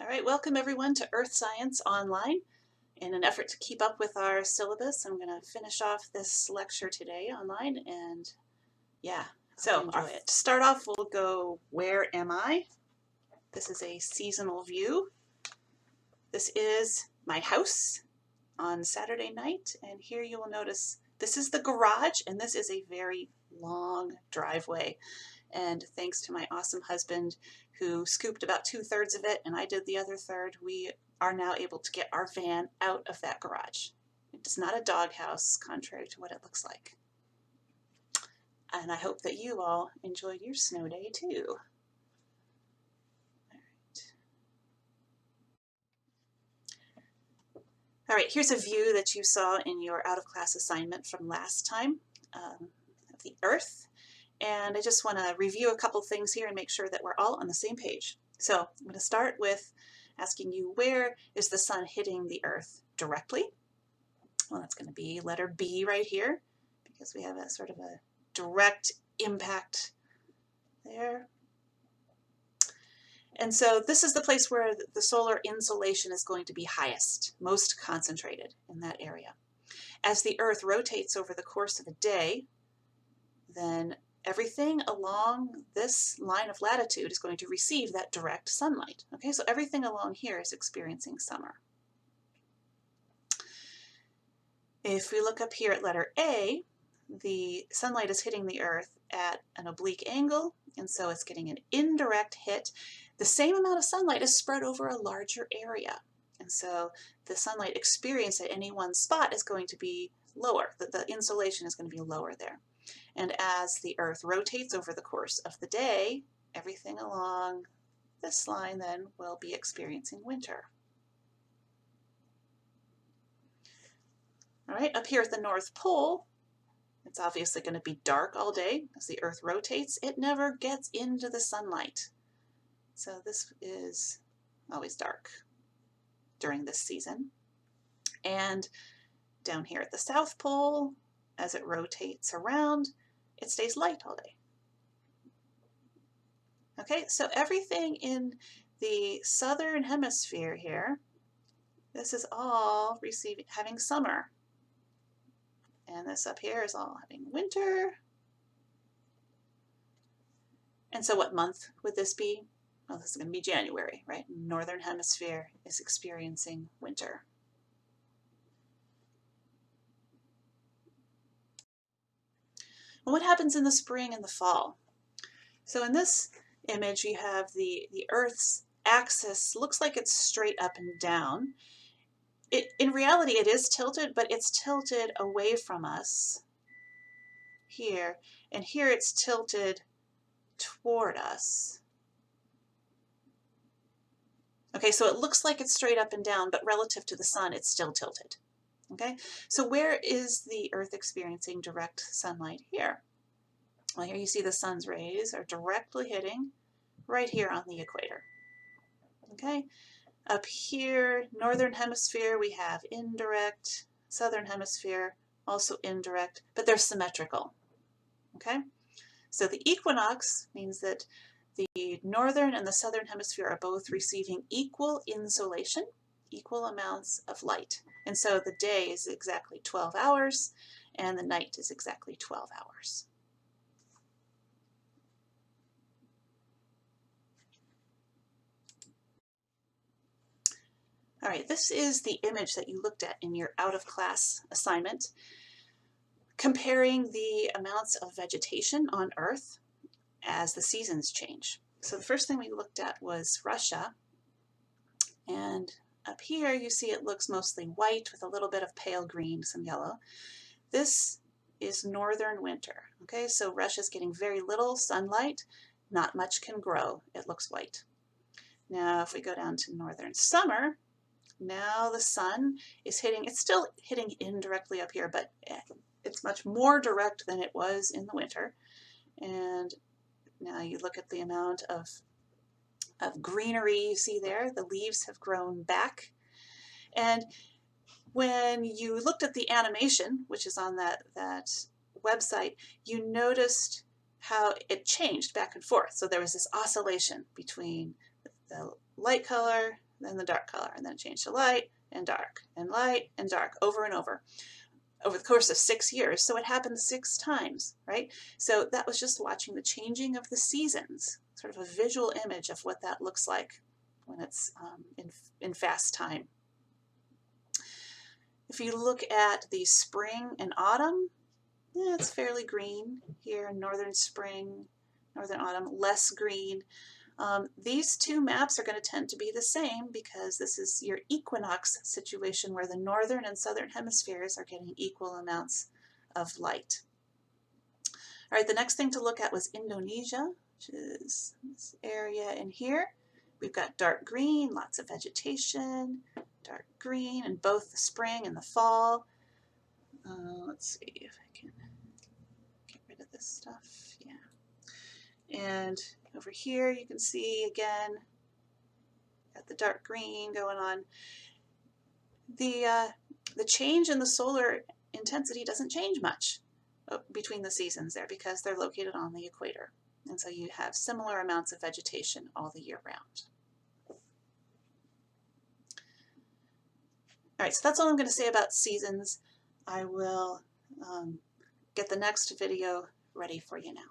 right, welcome everyone to Earth Science Online. In an effort to keep up with our syllabus, I'm going to finish off this lecture today online, and yeah, so Enjoy to it. start off, we'll go, where am I? This is a seasonal view. This is my house on Saturday night, and here you will notice this is the garage, and this is a very long driveway. And thanks to my awesome husband who scooped about 2/3 of it and I did the other third, we are now able to get our van out of that garage. It's not a doghouse, contrary to what it looks like. And I hope that you all enjoyed your snow day too. All right, here's a view that you saw in your out-of-class assignment from last time of the Earth. And I just want to review a couple things here and make sure that we're all on the same page. So I'm going to start with asking you, where is the sun hitting the Earth directly? Well, that's going to be letter B right here, because we have a sort of a direct impact there. And so this is the place where the solar insolation is going to be highest, most concentrated in that area. As the Earth rotates over the course of a day, then everything along this line of latitude is going to receive that direct sunlight. Okay, so everything along here is experiencing summer. If we look up here at letter A, the sunlight is hitting the Earth at an oblique angle, and so it's getting an indirect hit. The same amount of sunlight is spread over a larger area, and so the sunlight experienced at any one spot is going to be lower. The insolation is going to be lower there. And as the Earth rotates over the course of the day, everything along this line then will be experiencing winter. All right, up here at the North Pole, it's obviously going to be dark all day. As the Earth rotates, it never gets into the sunlight. So this is always dark during this season. And down here at the South Pole, as it rotates around, it stays light all day. Okay, so everything in the southern hemisphere here, this is all having summer. And this up here is all having winter. And so what month would this be? Well, this is going to be January, right? Northern hemisphere is experiencing winter. Well, what happens in the spring and the fall? So in this image, you have the Earth's axis, looks like it's straight up and down. In reality, it is tilted, but it's tilted away from us here, and here it's tilted toward us. Okay, so it looks like it's straight up and down, but relative to the sun, it's still tilted. Okay, so where is the Earth experiencing direct sunlight here? Well, here you see the sun's rays are directly hitting right here on the equator. Okay, up here, northern hemisphere, we have indirect, southern hemisphere, also indirect, but they're symmetrical. Okay, so the equinox means that the northern and the southern hemisphere are both receiving equal insolation, equal amounts of light. And so the day is exactly 12 hours and the night is exactly 12 hours. All right, this is the image that you looked at in your out-of-class assignment, comparing the amounts of vegetation on Earth as the seasons change. So the first thing we looked at was Russia, and up here you see it looks mostly white with a little bit of pale green, some yellow. This is northern winter. Okay, so Russia's getting very little sunlight, not much can grow, it looks white. Now if we go down to northern summer, now the sun is hitting, it's still hitting indirectly up here, but it's much more direct than it was in the winter. And now you look at the amount of greenery you see there, the leaves have grown back. And when you looked at the animation, which is on that website, you noticed how it changed back and forth. So there was this oscillation between the light color, then the dark color, and then it changed to light and dark over and over the course of 6 years. So it happened 6 times, right? So that was just watching the changing of the seasons, sort of a visual image of what that looks like when it's in fast time. If you look at the spring and autumn, it's fairly green here in northern spring, northern autumn, less green. These two maps are going to tend to be the same because this is your equinox situation where the northern and southern hemispheres are getting equal amounts of light. All right, the next thing to look at was Indonesia, which is this area in here. We've got dark green, lots of vegetation, dark green in both the spring and the fall. Let's see if I can get rid of this stuff. Yeah. And over here you can see again, got the dark green going on. The change in the solar intensity doesn't change much between the seasons there because they're located on the equator. And so you have similar amounts of vegetation all the year round. All right, so that's all I'm going to say about seasons. I will get the next video ready for you now.